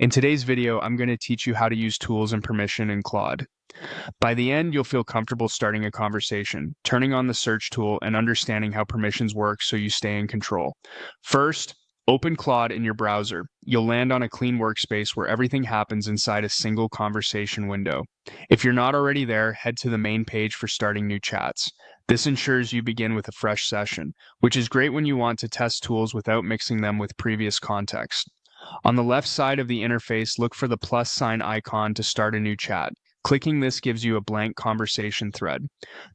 In today's video, I'm going to teach you how to use tools and permission in Claude. By the end, you'll feel comfortable starting a conversation, turning on the search tool, and understanding how permissions work so you stay in control. First, open Claude in your browser. You'll land on a clean workspace where everything happens inside a single conversation window. If you're not already there, head to the main page for starting new chats. This ensures you begin with a fresh session, which is great when you want to test tools without mixing them with previous context. On the left side of the interface, look for the plus sign icon to start a new chat. Clicking this gives you a blank conversation thread.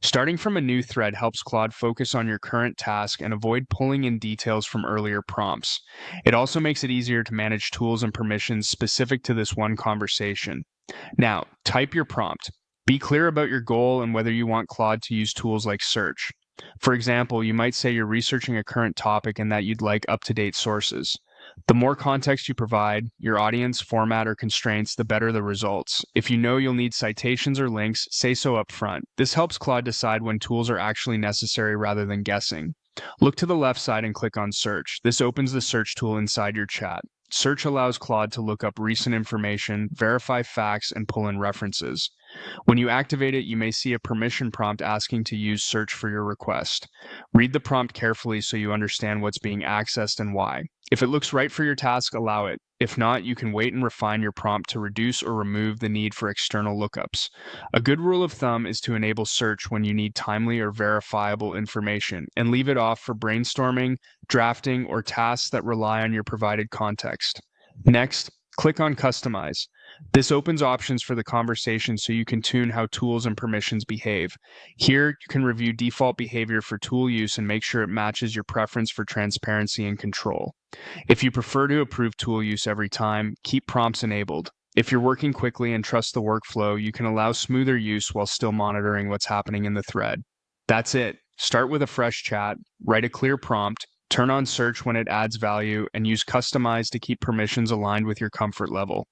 Starting from a new thread helps Claude focus on your current task and avoid pulling in details from earlier prompts. It also makes it easier to manage tools and permissions specific to this one conversation. Now, type your prompt. Be clear about your goal and whether you want Claude to use tools like search. For example, you might say you're researching a current topic and that you'd like up-to-date sources. The more context you provide, your audience, format, or constraints, the better the results. If you know you'll need citations or links, say so up front. This helps Claude decide when tools are actually necessary rather than guessing. Look to the left side and click on Search. This opens the search tool inside your chat. Search allows Claude to look up recent information, verify facts, and pull in references. When you activate it, you may see a permission prompt asking to use search for your request. Read the prompt carefully so you understand what's being accessed and why. If it looks right for your task, allow it. If not, you can wait and refine your prompt to reduce or remove the need for external lookups. A good rule of thumb is to enable search when you need timely or verifiable information, and leave it off for brainstorming, drafting, or tasks that rely on your provided context. Next, click on Customize. This opens options for the conversation so you can tune how tools and permissions behave. Here, you can review default behavior for tool use and make sure it matches your preference for transparency and control. If you prefer to approve tool use every time, keep prompts enabled. If you're working quickly and trust the workflow, you can allow smoother use while still monitoring what's happening in the thread. That's it. Start with a fresh chat, write a clear prompt, turn on search when it adds value, and use Customize to keep permissions aligned with your comfort level.